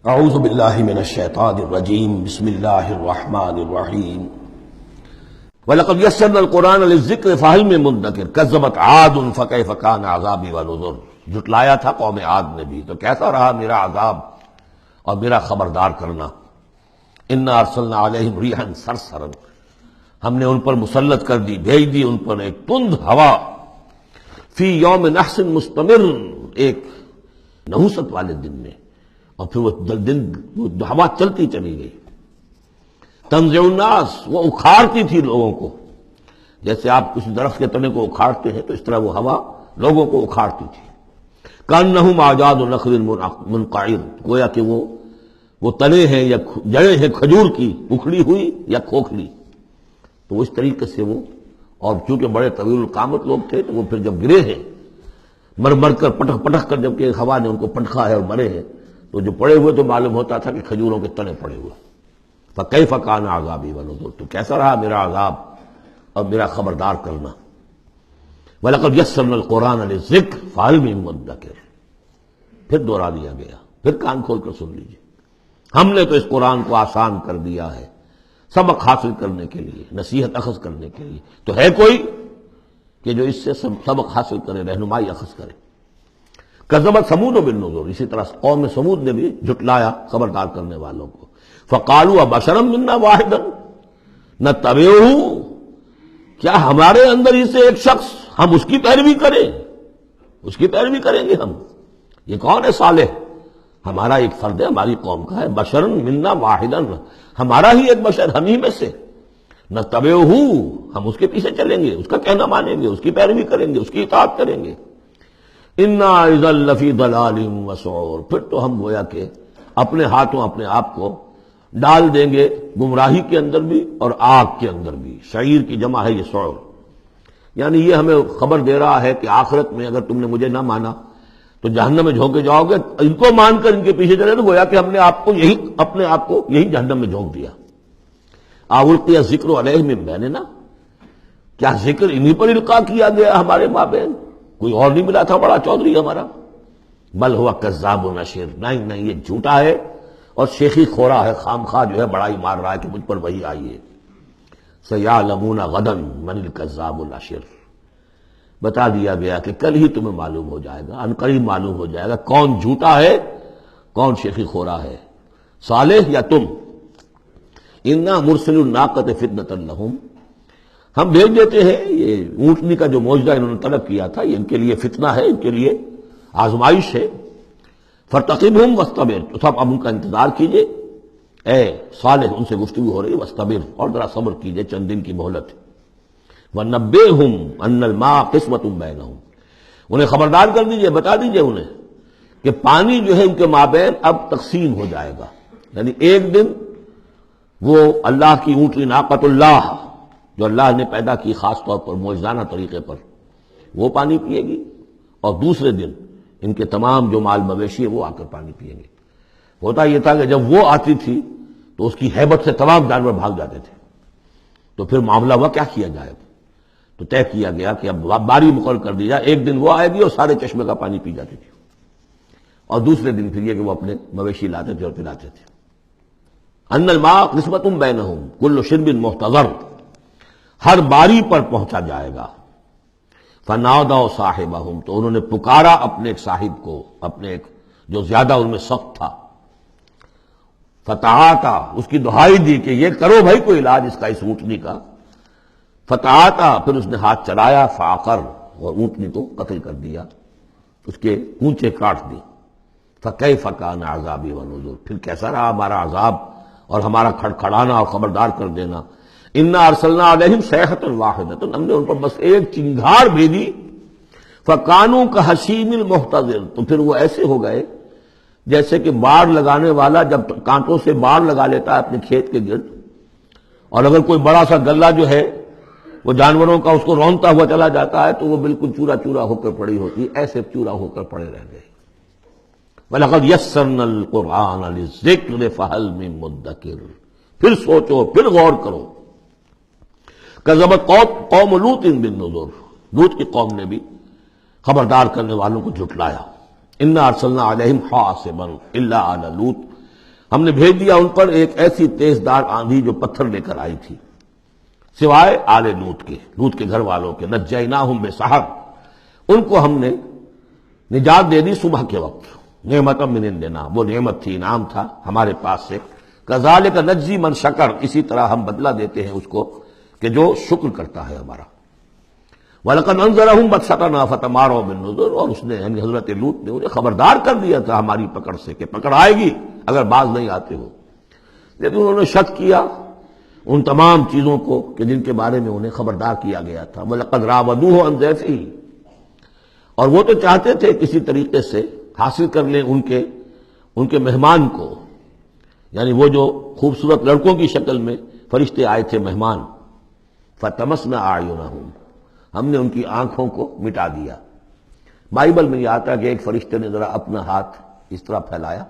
اعوذ باللہ من الشیطان الرجیم بسم اللہ الرحمن الرحیم وَلَقَدْ يَسَّرْنَا الْقُرْآنَ لِلذِّكْرِ فَهَلْ مِن مُدَّكِرٍ كَذَّبَتْ عَادٌ فَكَيْفَ كَانَ عَذَابِي وَنُذُرِ۔ جھٹلایا تھا قوم عاد نے بھی، تو کیسا رہا میرا عذاب اور میرا خبردار کرنا۔ اِنَّا أَرْسَلْنَا عَلَيْهِمْ رِيحًا صَرْصَرًا، ہم نے ان پر مسلط کر دی، بھیج دی ان پر ایک تند ہوا، فی یوم نحس مستمر، ایک نحوست والے دن میں، اور پھر وہ ہوا چلتی چلی گئی۔ تنزع الناس، وہ اکھاڑتی تھی لوگوں کو، جیسے آپ کسی درخت کے تنے کو اکھاڑتے ہیں تو اس طرح وہ ہوا لوگوں کو اکھاڑتی تھی۔ کأنہم اعجاز نخل منقعر، گویا کہ وہ تنے ہیں یا جڑیں ہیں کھجور کی، اکھڑی ہوئی یا کھوکھلی، تو اس طریقے سے وہ، اور چونکہ بڑے طویل القامت لوگ تھے تو وہ پھر جب گرے ہیں مر مر کر، پٹک پٹک کر، جب کہ ہوا نے ان کو پٹکا ہے اور مرے ہیں، تو جو پڑے ہوئے تو معلوم ہوتا تھا کہ کھجوروں کے تنے پڑے ہوئے۔ فَكَيْفَ كَانَ عَذَابِي وَنُذُرِ، تو کیسا رہا میرا عذاب اور میرا خبردار کرنا۔ وَلَقَدْ يَسَّرْنَا الْقُرْآنَ لِلذِّكْرِ فَهَلْ مِن مُدَّكِرٍ، پھر دوہرا دیا گیا، پھر کان کھول کر سن لیجیے۔ ہم نے تو اس قرآن کو آسان کر دیا ہے سبق حاصل کرنے کے لیے، نصیحت اخذ کرنے کے لیے، تو ہے کوئی کہ جو اس سے سبق حاصل کرے، رہنمائی اخذ کرے۔ کذبت ثمود بالنذر، اسی طرح قوم ثمود نے بھی جھٹلایا خبردار کرنے والوں کو۔ فقالوا ابشرا منا واحدا نتبعہ، کیا ہمارے اندر ہی سے ایک شخص، ہم اس کی پیروی کریں، اس کی پیروی کریں گے ہم؟ یہ کون ہے؟ صالح، ہمارا ایک فرد ہے، ہماری قوم کا ہے۔ بشرا منا واحدا، ہمارا ہی ایک بشر، ہم ہی میں سے۔ نتبعہ، ہم اس کے پیچھے چلیں گے، اس کا کہنا مانیں گے، اس کی پیروی کریں گے، اس کی اطاعت کریں گے۔ انا اذا لفی ضلال وسعور، پھر تو ہم گویا کہ اپنے ہاتھوں اپنے آپ کو ڈال دیں گے گمراہی کے اندر بھی اور آگ کے اندر بھی۔ شعیر کی جمع ہے یہ سعور، یعنی یہ ہمیں خبر دے رہا ہے کہ آخرت میں اگر تم نے مجھے نہ مانا تو جہنم میں جھونکے جاؤ گے، ان کو مان کر ان کے پیچھے چلے تو گویا کہ ہم نے اپنے آپ کو یہی جہنم میں جھونک دیا۔ القی الذکر علیہ من بیننا، کیا ذکر انہی پر القاء کیا گیا ہمارے مابین؟ کوئی اور نہیں ملا تھا بڑا چودھری ہمارا؟ بل ہوا کذاب نشر، نہیں یہ جھوٹا ہے اور شیخی خورا ہے، خام خواہ جو ہے بڑائی مار رہا ہے کہ مجھ پر وہی آئی ہے۔ سیعلمون غدا من الکذاب الاشر، بتا دیا گیا کہ کل ہی تمہیں معلوم ہو جائے گا، عنقریب معلوم ہو جائے گا کون جھوٹا ہے، کون شیخی خورا ہے، صالح یا تم۔ انا مرسل الناقۃ فتنۃ لہم، ہم بھیج دیتے ہیں یہ اونٹنی کا جو معجزہ انہوں نے طلب کیا تھا، یہ ان کے لیے فتنہ ہے، ان کے لیے آزمائش ہے۔ فارتقبہم واصطبر، تو اب ان کا انتظار کیجئے، اے صالح ان سے گفتگو ہو رہی، واصطبر، اور ذرا صبر کیجئے، چند دن کی مہلت۔ ونبئہم ان الماء قسمۃ بینہم، انہیں خبردار کر دیجئے، بتا دیجئے انہیں کہ پانی جو ہے ان کے مابین اب تقسیم ہو جائے گا، یعنی ایک دن وہ اللہ کی اونٹنی ناقۃ اللہ جو اللہ نے پیدا کی خاص طور پر معجزانہ طریقے پر، وہ پانی پیے گی، اور دوسرے دن ان کے تمام جو مال مویشی ہے وہ آ کر پانی پیئیں گے۔ ہوتا یہ تھا کہ جب وہ آتی تھی تو اس کی ہیبت سے تمام جانور بھاگ جاتے تھے، تو پھر معاملہ ہوا کیا کیا جائے، تو طے کیا گیا کہ اب باری مقرر کر دی جائے، ایک دن وہ آئے گی اور سارے چشمے کا پانی پی جاتی تھی، اور دوسرے دن پھر یہ کہ وہ اپنے مویشی لاتے تھے اور پلاتے تھے۔ ان الماء قسمۃ بینہم کل شرب محتضر، ہر باری پر پہنچا جائے گا۔ فنادوا صاحبہم، تو انہوں نے پکارا اپنے ایک صاحب کو، اپنے ایک جو زیادہ ان میں سخت تھا۔ فتعاطا، اس کی دہائی دی کہ یہ کرو بھائی کوئی علاج اس کا، اس اونٹنی کا۔ فتعاطا، پھر اس نے ہاتھ چلایا، فعقر، اور اونٹنی کو قتل کر دیا، اس کے کونچے کاٹ دی۔ فکیف کان عذابی ونذر، پھر کیسا رہا ہمارا عذاب اور ہمارا کھڑکھڑانا اور خبردار کر دینا۔ انا ارسلنا علیہم صیحۃ واحدۃ، ہم نے ان پر بس ایک چنگھاڑ بھیجی۔ فکانوا کحشیم المحتضر، تو پھر وہ ایسے ہو گئے جیسے کہ باڑ لگانے والا جب کانٹوں سے باڑ لگا لیتا ہے اپنے کھیت کے گرد، اور اگر کوئی بڑا سا گلہ جو ہے وہ جانوروں کا اس کو رونتا ہوا چلا جاتا ہے تو وہ بالکل چورا چورا ہو کر پڑی ہوتی، ایسے چورا ہو کر پڑے رہ گئے۔ وَلَقَدْ يَسَّرْنَا الْقُرْآنَ لِلذِّكْرِ فَهَلْ مِن مُدَّكِرٍ، پھر سوچو، پھر غور کرو۔ کذبت قوم لوط بالنذر، لوط کی قوم نے بھی خبردار کرنے والوں کو جھٹلایا۔ انا ارسلنا علیہم حاصبا الا آل لوط، ہم نے بھیج دیا ان پر ایک ایسی تیز دار آندھی جو پتھر لے کر آئی تھی، سوائے آل لوط کے گھر والوں کے، نجیناہم بسحر، ان کو ہم نے نجات دے دی صبح کے وقت، نعمت من عندنا، وہ نعمت تھی، انعام تھا ہمارے پاس سے، کذالک نجزی من شکر، اسی طرح ہم بدلہ دیتے ہیں اس کو کہ جو شکر کرتا ہے ہمارا۔ وَلَقَدْ أَنذَرَهُمْ بَطْشَتَنَا فَتَمَارَوْا بِالنُّذُرِ، اور اس نے یعنی حضرت لوط نے انہیں خبردار کر دیا تھا ہماری پکڑ سے کہ پکڑ آئے گی اگر باز نہیں آتے ہو، لیکن انہوں نے شک کیا ان تمام چیزوں کو کہ جن کے بارے میں انہیں خبردار کیا گیا تھا۔ وَلَقَدْ رَاوَدُوهُ عَنْ ضَيْفِهِ، اور وہ تو چاہتے تھے کسی طریقے سے حاصل کر لیں ان کے مہمان کو، یعنی وہ جو خوبصورت لڑکوں کی شکل میں فرشتے آئے تھے مہمان، فَطَمَسْنَا أَعْيُنَهُمْ، ہم نے ان کی آنکھوں کو مٹا دیا۔ بائبل میں یہ آتا کہ ایک فرشتے نے ذرا اپنا ہاتھ اس طرح پھیلایا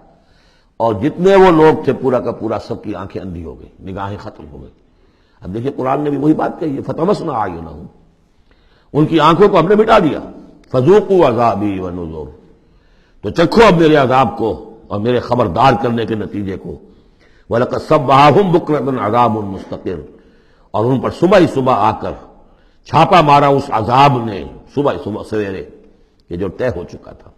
اور جتنے وہ لوگ تھے پورا کا پورا سب کی آنکھیں اندھی ہو گئی، نگاہیں ختم ہو گئی۔ اب دیکھیے قرآن نے بھی وہی بات کہی ہے، فَطَمَسْنَا أَعْيُنَهُمْ، ان کی آنکھوں کو ہم نے مٹا دیا۔ فَذُوقُوا عَذَابِي وَنُذُرِ، تو چکھو اب میرے عذاب کو اور میرے خبردار کرنے کے نتیجے کو۔ وَلَقَدْ صَبَّحَهُمْ بُكْرَةً عَذَابٌ مُسْتَقِرٌ، اور ان پر صبح ہی صبح آ کر چھاپا مارا اس عذاب نے، صبح سویرے کہ جو طے ہو چکا تھا۔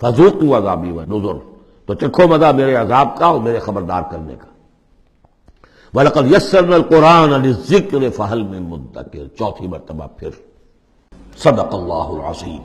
فَذُوقُوا عَذَابِي وَنُذُرِ، تو چکھو مزہ میرے عذاب کا اور میرے خبردار کرنے کا۔ وَلَقَدْ يَسَّرْنَا الْقُرْآنَ لِلذِّكْرِ فَهَلْ مِن مُدَّكِرٍ، چوتھی مرتبہ پھر۔ صدق اللہ العظیم۔